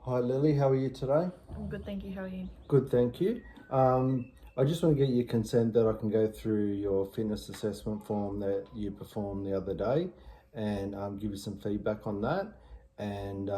Hi Lily, how are you today? I'm good, thank you. How are you? Good, thank you. I just want to get your consent that I can go through your fitness assessment form that you performed the other day and give you some feedback on that. And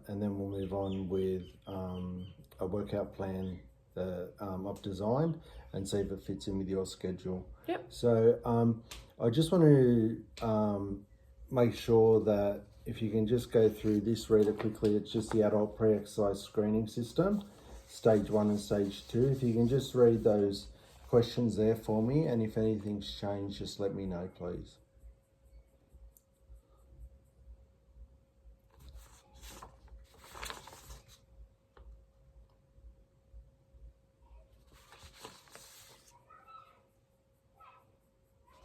then we'll move on with a workout plan that I've designed and see if it fits in with your schedule. Yep. So I just want to make sure that if you can just go through this, read it quickly. It's just the adult pre-exercise screening system, stage 1 and stage 2. If you can just read those questions there for me, and if anything's changed, just let me know, please.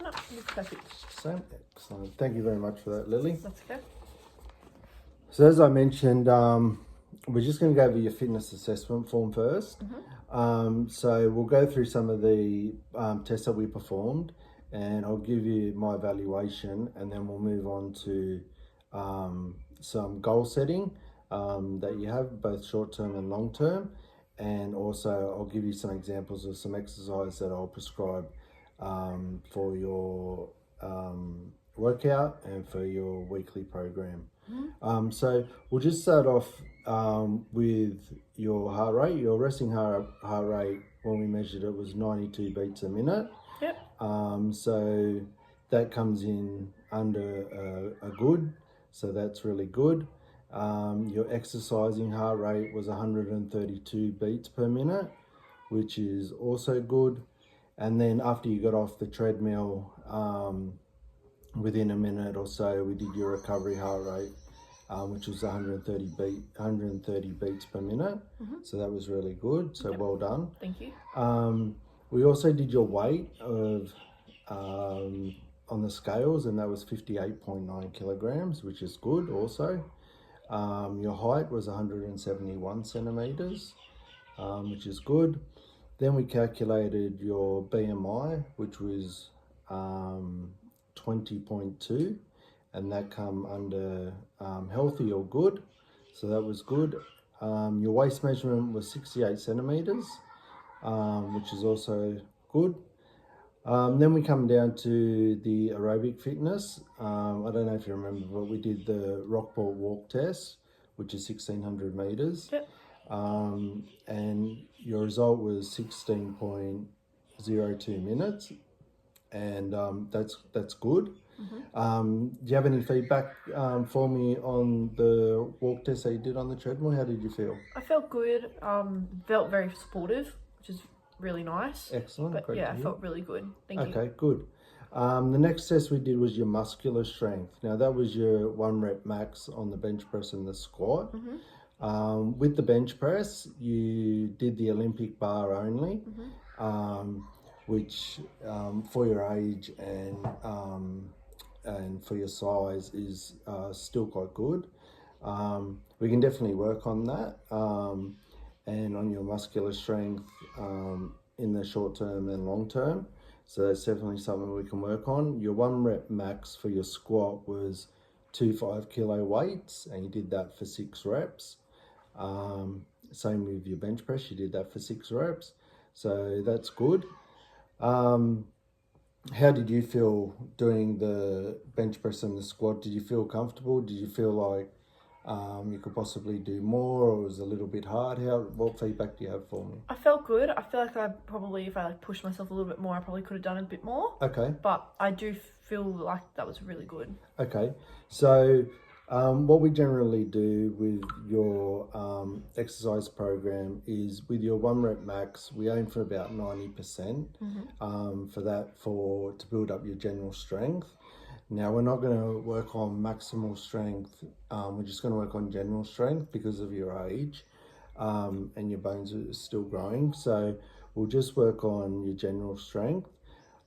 No, looks perfect. So, excellent. Thank you very much for that, Lily. That's okay. So as I mentioned, we're just going to go over your fitness assessment form first. So we'll go through some of the tests that we performed, and I'll give you my evaluation, and then we'll move on to some goal setting that you have, both short-term and long-term. And also I'll give you some examples of some exercise that I'll prescribe for your workout and for your weekly program. So we'll just start off with your heart rate. Your resting heart rate, when we measured it, was 92 beats a minute. Yep. So that comes in under a good, so that's really good. Your exercising heart rate was 132 beats per minute, which is also good. And then after you got off the treadmill, within a minute or so, we did your recovery heart rate, which was 130 beats per minute. So that was really good. So well done. Thank you. We also did your weight of on the scales, and that was 58.9 kilograms, which is good also. Your height was 171 centimeters, which is good. Then we calculated your BMI, which was 20.2, and that come under healthy or good, so that was good. Your waist measurement was 68 centimeters, which is also good. Then we come down to the aerobic fitness. I don't know if you remember, but we did the Rockport walk test, which is 1600 meters. Yep. And your result was 16.02 minutes, and that's good. Do you have any feedback for me on the walk test that you did on the treadmill? How did you feel? I felt good. Felt very supportive, which is really nice. Excellent. But Great yeah, to I hear. felt really good. Thank you. Okay, good. The next test we did was your muscular strength. Now that was your 1 rep max on the bench press and the squat. With the bench press, you did the Olympic bar only, which for your age and for your size is still quite good. We can definitely work on that and on your muscular strength in the short term and long term. So that's definitely something we can work on. Your 1 rep max for your squat was 2 5-kilo weights, and you did that for 6 reps. Same with your bench press, you did that for 6 reps. So that's good. How did you feel doing the bench press and the squat? Did you feel comfortable? Did you feel like you could possibly do more, or was it a little bit hard? What feedback do you have for me? I felt good. I feel like if I pushed myself a little bit more, I probably could have done a bit more. Okay. But I do feel like that was really good. Okay. So what we generally do with your exercise program is with your 1 rep max, we aim for about 90% for that to build up your general strength. Now we're not going to work on maximal strength. We're just going to work on general strength because of your age and your bones are still growing. So we'll just work on your general strength.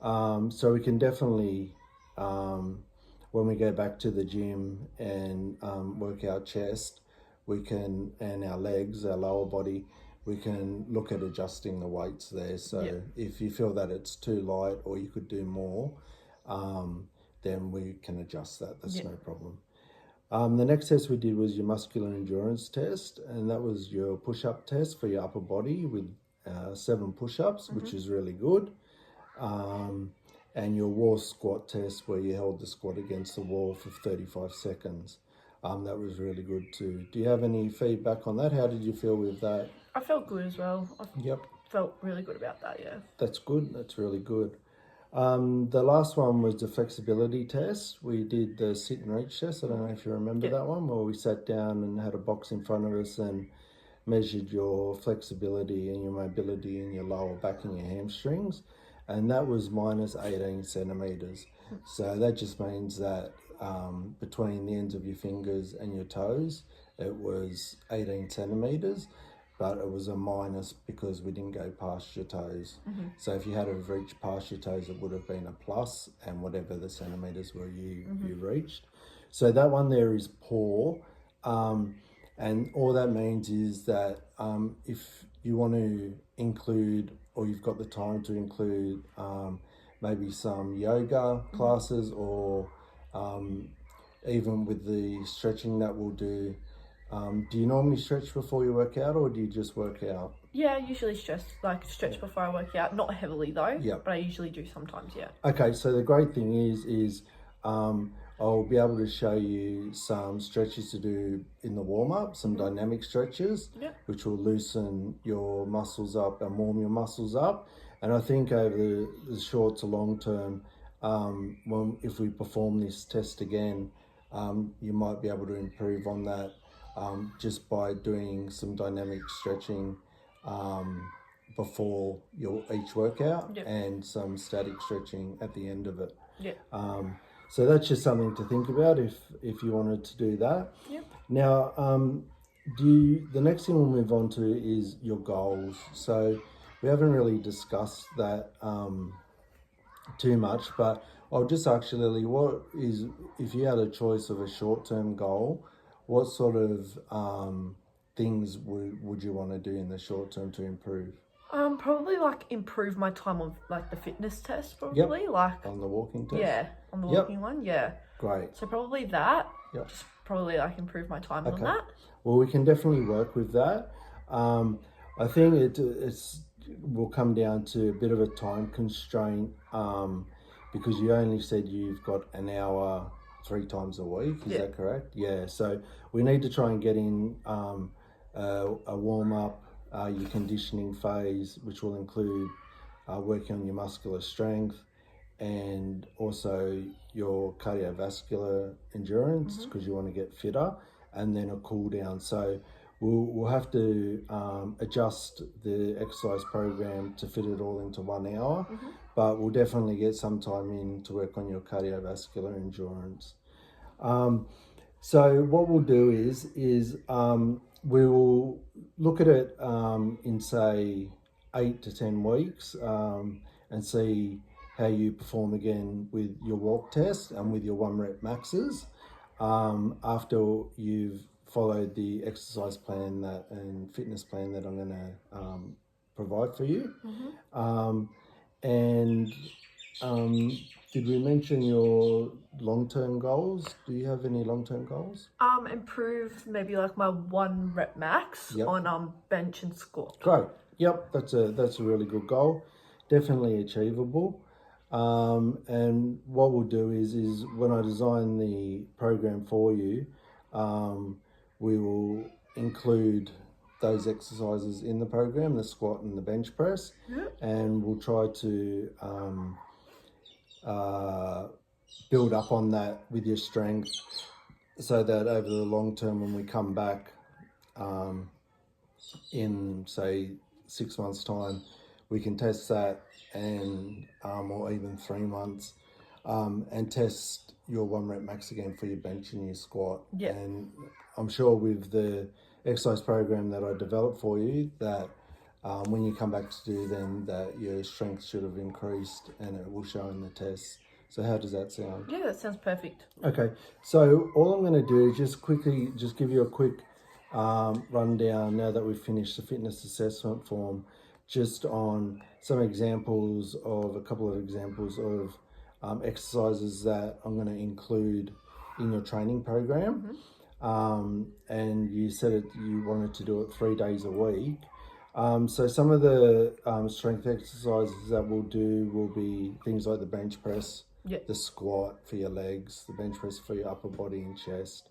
So we can definitely when we go back to the gym and work our chest, and our legs, our lower body, we can look at adjusting the weights there. So if you feel that it's too light or you could do more, then we can adjust that. That's no problem. The next test we did was your muscular endurance test, and that was your push-up test for your upper body with 7 push-ups, which is really good. And your wall squat test where you held the squat against the wall for 35 seconds. That was really good too. Do you have any feedback on that? How did you feel with that? I felt good as well. I Yep, felt really good about that, yeah. that's good. That's really good. The last one was the flexibility test. We did the sit and reach test. I don't know if you remember that one, where we sat down and had a box in front of us and measured your flexibility and your mobility in your lower back and your hamstrings. And that was minus 18 centimeters. So that just means that between the ends of your fingers and your toes, it was 18 centimeters, but it was a minus because we didn't go past your toes. So if you had have reached past your toes, it would have been a plus, and whatever the centimeters were you reached. So that one there is poor. And all that means is that if you want to include, or you've got the time to include maybe some yoga classes, or even with the stretching that we'll do, do you normally stretch before you work out, or do you just work out? Yeah, I usually stretch before I work out. Not heavily though, Yep. but I usually do sometimes, yeah. Okay, so the great thing is I'll be able to show you some stretches to do in the warm-up, some dynamic stretches, which will loosen your muscles up and warm your muscles up. And I think over the short to long term, if we perform this test again, you might be able to improve on that just by doing some dynamic stretching before each workout, and some static stretching at the end of it. So that's just something to think about if you wanted to do that. Now, the next thing we'll move on to is your goals. So we haven't really discussed that too much, but I'll just ask you, Lily, if you had a choice of a short-term goal, what sort of things would you want to do in the short term to improve? Probably improve my time on the fitness test, probably. On the walking test? Yeah, on the walking one, yeah. Great. So probably that. Just probably improve my time on that. Well, we can definitely work with that. I think it will come down to a bit of a time constraint because you only said you've got an hour 3 times a week. Is that correct? Yeah. So we need to try and get in a warm up, your conditioning phase, which will include working on your muscular strength and also your cardiovascular endurance, because you want to get fitter, and then a cool down. So we'll have to adjust the exercise program to fit it all into 1 hour, but we'll definitely get some time in to work on your cardiovascular endurance. So what we'll do is we will look at it in say 8 to 10 weeks and see how you perform again with your walk test and with your 1 rep maxes after you've followed the exercise plan and fitness plan that I'm going to provide for you. Did we mention your long-term goals? Do you have any long-term goals? Improve maybe my 1 rep max on bench and squat. Great. Yep, that's a really good goal. Definitely achievable. And what we'll do is when I design the program for you, we will include those exercises in the program, the squat and the bench press, and we'll try to build up on that with your strength so that over the long term, when we come back in say 6 months time, we can test that and or even 3 months and test your 1 rep max again for your bench and your squat. And I'm sure with the exercise program that I developed for you that when you come back to do them, that your strength should have increased and it will show in the test. So how does that sound? Yeah, that sounds perfect. Okay, so all I'm going to do is just give you a quick rundown now that we've finished the fitness assessment form, just on some examples of a couple of examples of exercises that I'm going to include in your training program, and you said you wanted to do it 3 days a week. So some of the strength exercises that we'll do will be things like the bench press, the squat for your legs, the bench press for your upper body and chest,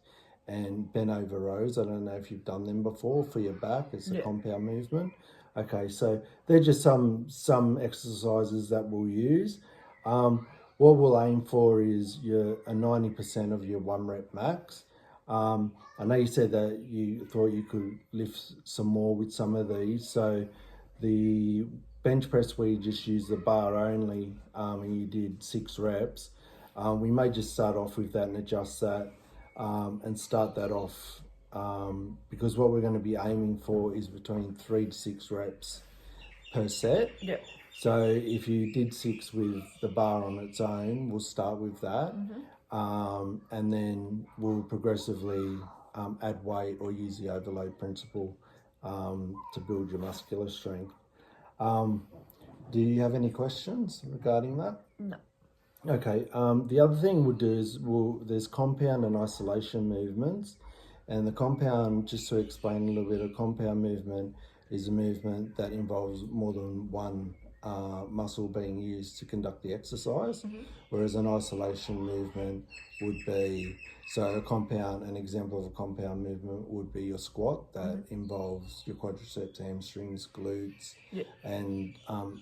and bent over rows. I don't know if you've done them before for your back. It's a compound movement. Okay, so they're just some exercises that we'll use. What we'll aim for is a 90% of your 1 rep max. I know you said that you thought you could lift some more with some of these. So the bench press where you just use the bar only, and you did 6 reps, we may just start off with that and adjust that, and start that off, because what we're going to be aiming for is between 3 to 6 reps per set. So if you did 6 with the bar on its own, we'll start with that, and then we'll progressively add weight or use the overload principle to build your muscular strength. Do you have any questions regarding that? No. Okay. The other thing we'll do is there's compound and isolation movements, and the compound, just to explain a little bit, a compound movement is a movement that involves more than one muscle being used to conduct the exercise, whereas an isolation movement would be, an example of a compound movement would be your squat that involves your quadriceps, hamstrings, glutes, and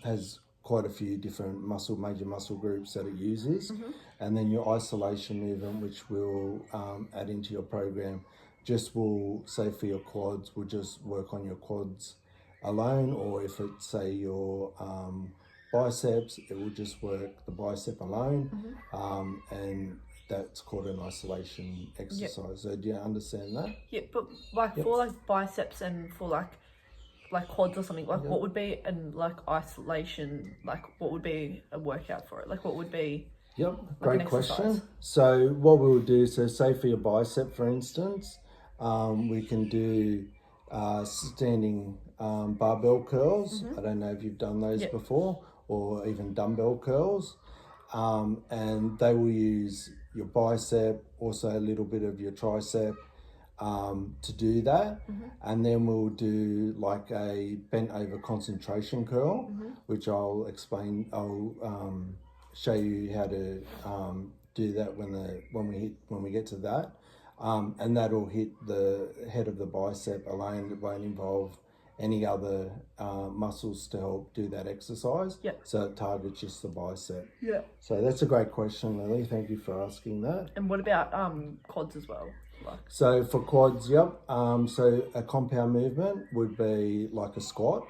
has quite a few different major muscle groups that it uses. And then your isolation movement, which we'll add into your program, will say for your quads, we'll just work on your quads alone, or if it's say your biceps, it will just work the bicep alone, and that's called an isolation exercise. So do you understand that? But for like biceps and for like quads or something, like what would be isolation, like what would be a workout for it? Like what would be Great question. So what we'll do, say for your bicep, for instance, we can do standing barbell curls. I don't know if you've done those before, or even dumbbell curls, and they will use your bicep, also a little bit of your tricep, to do that. And then we'll do like a bent over concentration curl, which I'll explain. I'll show you how to do that when we get to that, and that'll hit the head of the bicep alone. It won't involve any other muscles to help do that exercise. So it targets just the bicep. So that's a great question, Lily. Thank you for asking that. And what about quads as well? So for quads, so a compound movement would be like a squat.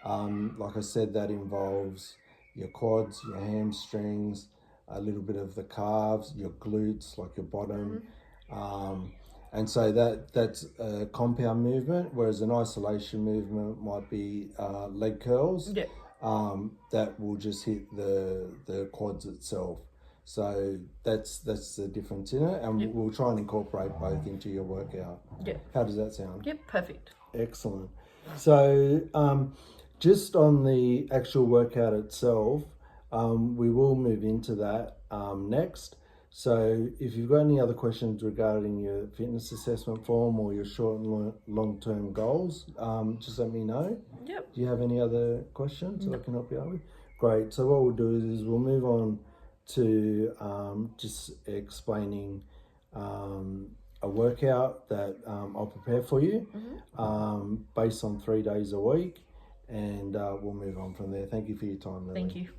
Like I said, that involves your quads, your hamstrings, a little bit of the calves, your glutes, like your bottom. And so that's a compound movement, whereas an isolation movement might be leg curls. That will just hit the quads itself. So that's the difference in it, and we'll try and incorporate both into your workout. How does that sound? Perfect. Excellent. So just on the actual workout itself, we will move into that next. So if you've got any other questions regarding your fitness assessment form or your short and long-term goals, just let me know. Do you have any other questions that I can help you out with? Great. So what we'll do is we'll move on to just explaining a workout that I'll prepare for you based on 3 days a week, and we'll move on from there. Thank you for your time, Lily. Thank you.